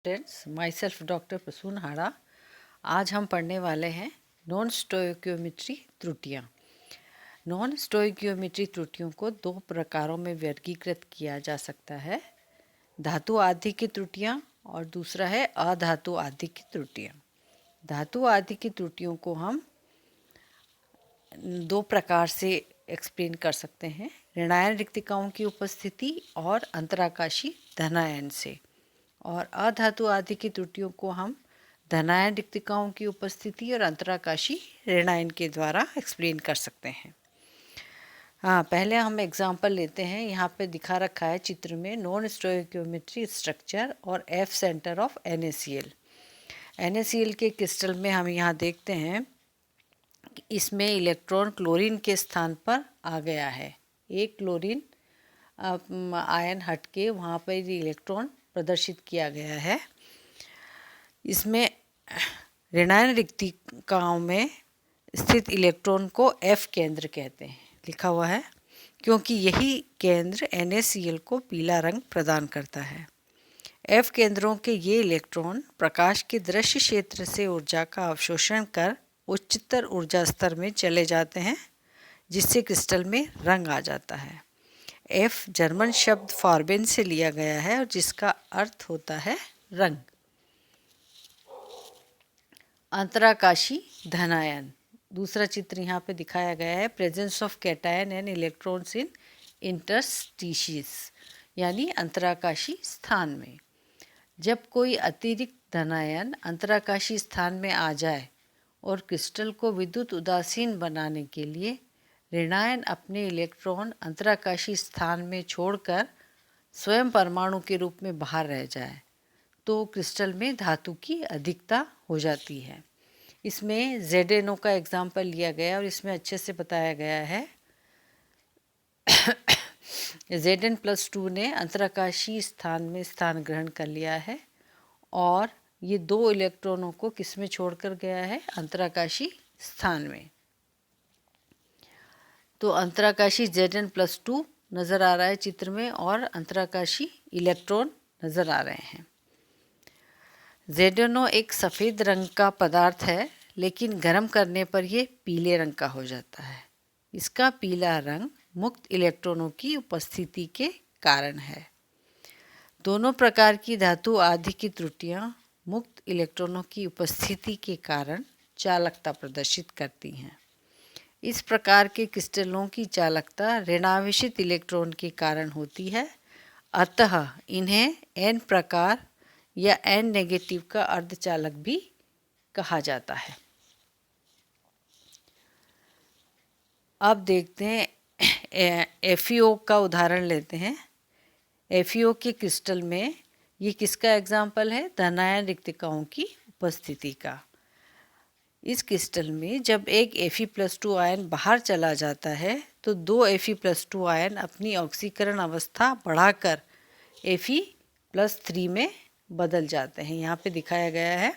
Friends, myself doctor Prasoon Hada. आज हम पढ़ने वाले हैं नॉन स्टोइकियोमेट्री त्रुटियाँ। नॉन स्टोइकियोमेट्री त्रुटियों को दो प्रकारों में वर्गीकृत किया जा सकता है, धातु आदि की त्रुटियाँ और दूसरा है अधातु आदि की त्रुटियाँ। धातु आदि की त्रुटियों को हम दो प्रकार से एक्सप्लेन कर सकते हैं, ऋणायन रिक्तिकाओं की उपस्थिति और अंतराकाशी धनायन से। और अधातु आदि की त्रुटियों को हम धनायन रिक्तिकाओं की उपस्थिति और अंतराकाशी ऋणायन के द्वारा एक्सप्लेन कर सकते हैं। हाँ, पहले हम एग्जांपल लेते हैं। यहाँ पे दिखा रखा है चित्र में नॉन स्टोइकियोमेट्री स्ट्रक्चर और F centre of NaCl। NaCl के क्रिस्टल में हम यहाँ देखते हैं कि इसमें इलेक्ट्रॉन क्लोरीन के स्थान पर आ गया है। एक क्लोरीन आयन हट के वहाँ पर इलेक्ट्रॉन प्रदर्शित किया गया है। इसमें ऋणायन रिक्तिकाओं में स्थित इलेक्ट्रॉन को F केंद्र कहते हैं, लिखा हुआ है, क्योंकि यही केंद्र NaCl को पीला रंग प्रदान करता है। F केंद्रों के ये इलेक्ट्रॉन प्रकाश के दृश्य क्षेत्र से ऊर्जा का अवशोषण कर उच्चतर ऊर्जा स्तर में चले जाते हैं, जिससे क्रिस्टल में रंग आ जाता है। F जर्मन शब्द फार्बेन से लिया गया है और जिसका अर्थ होता है रंग। अंतराकाशी धनायन, दूसरा चित्र यहाँ पे दिखाया गया है, presence of cation and electrons in interstitials, यानी अंतराकाशी स्थान में। जब कोई अतिरिक्त धनायन अंतराकाशी स्थान में आ जाए और क्रिस्टल को विद्युत उदासीन बनाने के लिए ऋणायन अपने इलेक्ट्रॉन अंतराकाशी स्थान में छोड़कर स्वयं परमाणु के रूप में बाहर रह जाए, तो क्रिस्टल में धातु की अधिकता हो जाती है। इसमें ZnO का एग्जाम्पल लिया गया और इसमें अच्छे से बताया गया है। Zn+2 ने अंतराकाशी स्थान में स्थान ग्रहण कर लिया है और ये दो इलेक्ट्रॉनों को किस में छोड़कर गया है? अंतराकाशी स्थान में। तो अंतराकाशी Zn+2 नज़र आ रहा है चित्र में और अंतराकाशी इलेक्ट्रॉन नज़र आ रहे हैं। ZnO एक सफ़ेद रंग का पदार्थ है, लेकिन गर्म करने पर यह पीले रंग का हो जाता है। इसका पीला रंग मुक्त इलेक्ट्रॉनों की उपस्थिति के कारण है। दोनों प्रकार की धातु आदि की त्रुटियां मुक्त इलेक्ट्रॉनों की उपस्थिति के कारण चालकता प्रदर्शित करती हैं। इस प्रकार के क्रिस्टलों की चालकता ऋणावेशित इलेक्ट्रॉन के कारण होती है, अतः इन्हें N प्रकार या N नेगेटिव का अर्धचालक भी कहा जाता है। अब देखते हैं FeO का उदाहरण लेते हैं। FeO के क्रिस्टल में ये किसका एग्जाम्पल है? धनायन रिक्तिकाओं की उपस्थिति का। इस क्रिस्टल में जब एक Fe+2 आयन बाहर चला जाता है तो दो Fe+2 आयन अपनी ऑक्सीकरण अवस्था बढ़ाकर Fe+3 में बदल जाते हैं। यहाँ पे दिखाया गया है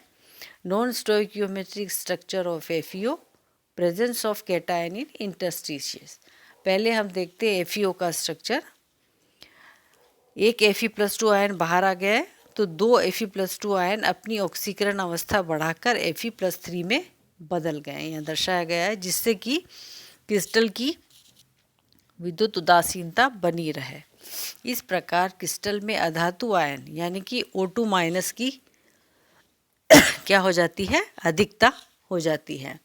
non stoichiometric structure of FeO, presence of cation in interstitials. पहले हम देखते हैं FeO का स्ट्रक्चर। एक Fe+2 आयन बाहर आ गया है तो दो Fe+2 आयन अपनी ऑक्सीकरण अवस्था बढ़ाकर Fe+3 में बदल गए, यहाँ दर्शाया गया है, जिससे कि क्रिस्टल की विद्युत उदासीनता बनी रहे। इस प्रकार क्रिस्टल में अधातु आयन यानी कि O2- की क्या हो जाती है? अधिकता हो जाती है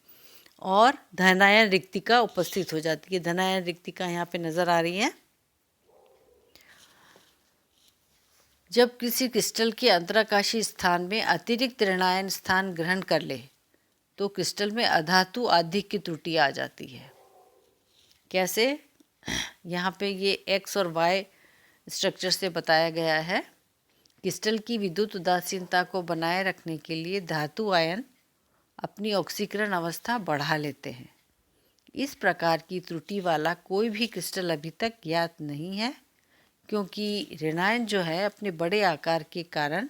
और धनायन रिक्तिका उपस्थित हो जाती है। धनायन रिक्तिका यहाँ पे नज़र आ रही है। जब किसी क्रिस्टल के अंतराकाशी स्थान में अतिरिक्त ऋणायन स्थान ग्रहण कर ले तो क्रिस्टल में अधातु आदि की त्रुटि आ जाती है। कैसे? यहाँ पे ये X और Y स्ट्रक्चर से बताया गया है। क्रिस्टल की विद्युत उदासीनता को बनाए रखने के लिए धातु आयन अपनी ऑक्सीकरण अवस्था बढ़ा लेते हैं। इस प्रकार की त्रुटि वाला कोई भी क्रिस्टल अभी तक ज्ञात नहीं है, क्योंकि ऋणायन जो है अपने बड़े आकार के कारण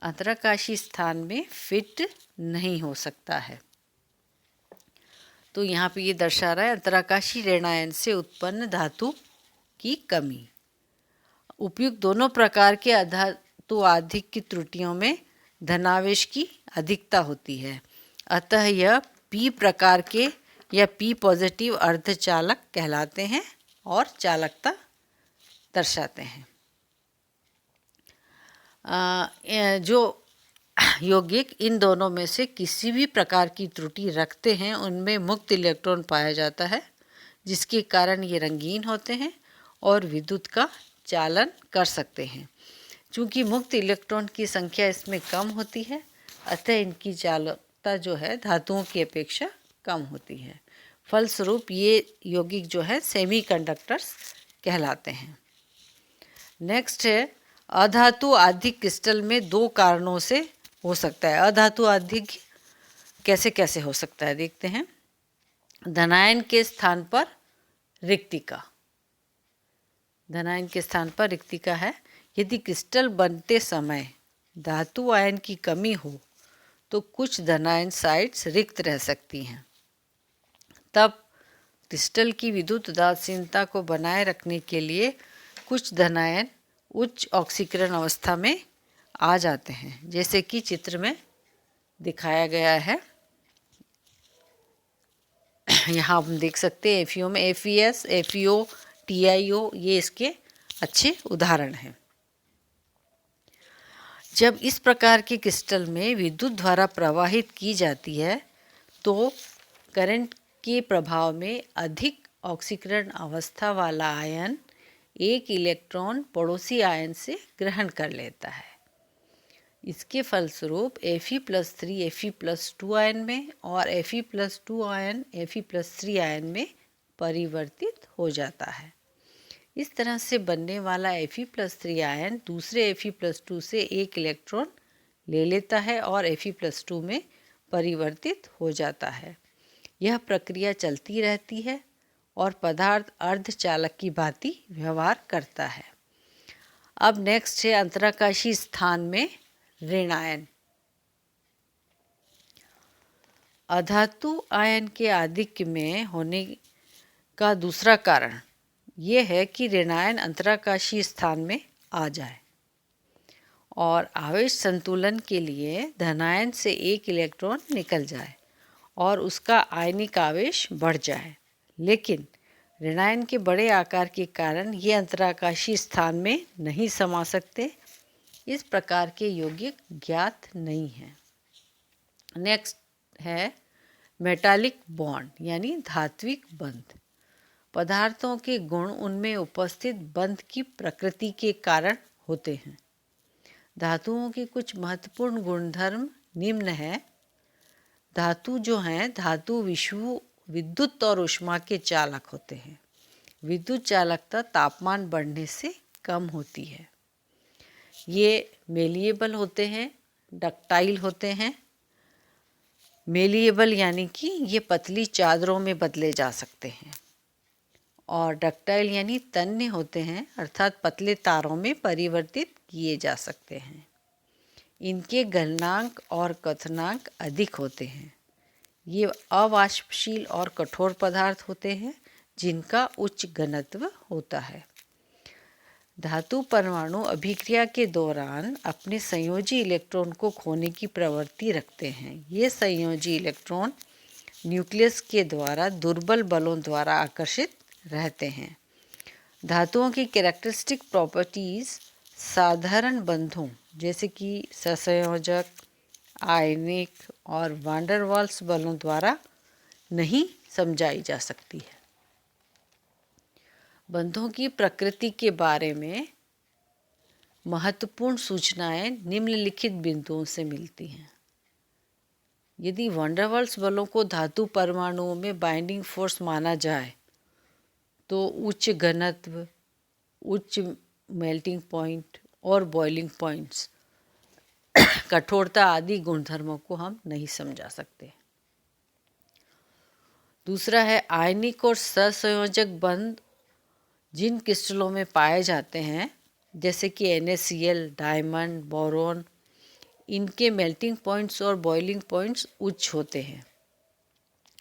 अंतराकाशी स्थान में फिट नहीं हो सकता है। तो यहाँ पे ये दर्शा रहा है अंतराकाशी ऋणायन से उत्पन्न धातु की कमी। उपयुक्त दोनों प्रकार के अधातु आधिक की त्रुटियों में धनावेश की अधिकता होती है। अतः यह P प्रकार के या P पॉजिटिव अर्धचालक कहलाते हैं और चालकता दर्शाते हैं। जो यौगिक इन दोनों में से किसी भी प्रकार की त्रुटि रखते हैं उनमें मुक्त इलेक्ट्रॉन पाया जाता है, जिसके कारण ये रंगीन होते हैं और विद्युत का चालन कर सकते हैं। चूँकि मुक्त इलेक्ट्रॉन की संख्या इसमें कम होती है, अतः इनकी चालकता जो है धातुओं की अपेक्षा कम होती है। फलस्वरूप ये यौगिक जो है सेमीकंडक्टर्स कहलाते हैं। नेक्स्ट है अधातु आधिक क्रिस्टल में दो कारणों से हो सकता है। अधातु आधिक कैसे कैसे हो सकता है देखते हैं। धनायन के स्थान पर रिक्तिका। धनायन के स्थान पर रिक्तिका है। यदि क्रिस्टल बनते समय धातु आयन की कमी हो तो कुछ धनायन साइट्स रिक्त रह सकती हैं। तब क्रिस्टल की विद्युत उदासीनता को बनाए रखने के लिए कुछ धनायन उच्च ऑक्सीकरण अवस्था में आ जाते हैं, जैसे कि चित्र में दिखाया गया है। यहाँ हम देख सकते हैं FeO में FeS, FeO, TiO ये इसके अच्छे उदाहरण हैं। जब इस प्रकार के क्रिस्टल में विद्युत धारा प्रवाहित की जाती है तो करंट के प्रभाव में अधिक ऑक्सीकरण अवस्था वाला आयन एक इलेक्ट्रॉन पड़ोसी आयन से ग्रहण कर लेता है। इसके फलस्वरूप Fe+3 Fe+2 आयन में और Fe+2 आयन Fe+3 आयन में परिवर्तित हो जाता है। इस तरह से बनने वाला Fe+3 आयन दूसरे Fe+2 से एक इलेक्ट्रॉन ले लेता है और Fe+2 में परिवर्तित हो जाता है। यह प्रक्रिया चलती रहती है और पदार्थ अर्धचालक की भांति व्यवहार करता है। अब नेक्स्ट है अंतराकाशी स्थान में ऋण आयन। अधातु आयन के आधिक्य में होने का दूसरा कारण ये है कि ऋणायन अंतराकाशी स्थान में आ जाए और आवेश संतुलन के लिए धनायन से एक इलेक्ट्रॉन निकल जाए और उसका आयनिक आवेश बढ़ जाए। लेकिन ऋणायन के बड़े आकार के कारण ये अंतराकाशी स्थान में नहीं समा सकते। इस प्रकार के यौगिक ज्ञात नहीं हैं। नेक्स्ट है मेटालिक बॉन्ड यानी धात्विक बंध। पदार्थों के गुण उनमें उपस्थित बंध की प्रकृति के कारण होते हैं। धातुओं के कुछ महत्वपूर्ण गुणधर्म निम्न हैं। धातु जो हैं धातु विद्युत और ऊष्मा के चालक होते हैं। विद्युत चालकता तापमान बढ़ने से कम होती है। ये मेलिएबल होते हैं, डक्टाइल होते हैं। मेलिएबल यानी कि ये पतली चादरों में बदले जा सकते हैं और डक्टाइल यानी तन्य होते हैं, अर्थात पतले तारों में परिवर्तित किए जा सकते हैं। इनके गलनांक और कथनांक अधिक होते हैं। ये अवाष्पशील और कठोर पदार्थ होते हैं जिनका उच्च घनत्व होता है। धातु परमाणु अभिक्रिया के दौरान अपने संयोजी इलेक्ट्रॉन को खोने की प्रवृत्ति रखते हैं। ये संयोजी इलेक्ट्रॉन न्यूक्लियस के द्वारा दुर्बल बलों द्वारा आकर्षित रहते हैं। धातुओं की कैरेक्टरिस्टिक प्रॉपर्टीज़ साधारण बंधों जैसे कि सहसंयोजक, आयनिक और वांडर वाल्स बलों द्वारा नहीं समझाई जा सकती है। बंधों की प्रकृति के बारे में महत्वपूर्ण सूचनाएं निम्नलिखित बिंदुओं से मिलती हैं। यदि वांडर वाल्स बलों को धातु परमाणुओं में बाइंडिंग फोर्स माना जाए तो उच्च घनत्व, उच्च मेल्टिंग पॉइंट और बॉइलिंग पॉइंट्स, कठोरता आदि गुणधर्मों को हम नहीं समझा सकते। दूसरा है आयनिक और सहसंयोजक बंध जिन क्रिस्टलों में पाए जाते हैं जैसे कि NaCl, डायमंड, बोरॉन, इनके मेल्टिंग पॉइंट्स और बॉइलिंग पॉइंट्स उच्च होते हैं।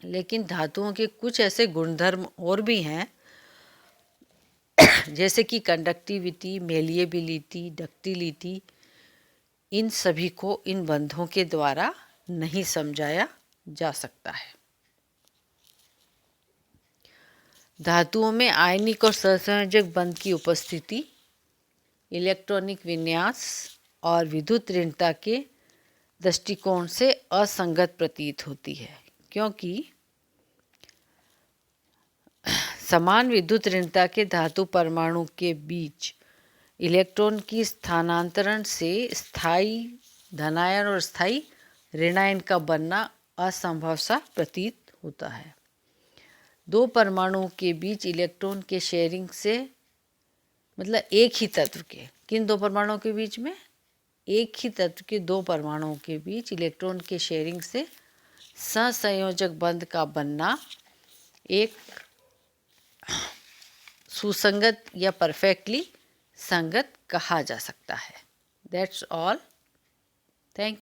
लेकिन धातुओं के कुछ ऐसे गुणधर्म और भी हैं जैसे कि कंडक्टिविटी, मेलिएबिलिटी, डक्टिलिटी, इन सभी को इन बंधों के द्वारा नहीं समझाया जा सकता है। धातुओं में आयनिक और सहसंयोजक बंध की उपस्थिति इलेक्ट्रॉनिक विन्यास और विद्युत ऋणता के दृष्टिकोण से असंगत प्रतीत होती है, क्योंकि समान विद्युत ऋणता के धातु परमाणु के बीच इलेक्ट्रॉन की स्थानांतरण से स्थायी धनायन और स्थायी ऋणायन का बनना असंभव सा प्रतीत होता है। दो परमाणुओं के बीच इलेक्ट्रॉन के शेयरिंग से, मतलब एक ही तत्व के, किन दो परमाणुओं के बीच में, एक ही तत्व के दो परमाणुओं के बीच इलेक्ट्रॉन के शेयरिंग से सहसंयोजक बंध का बनना एक सुसंगत या परफेक्टली संगत कहा जा सकता है। That's all. थैंक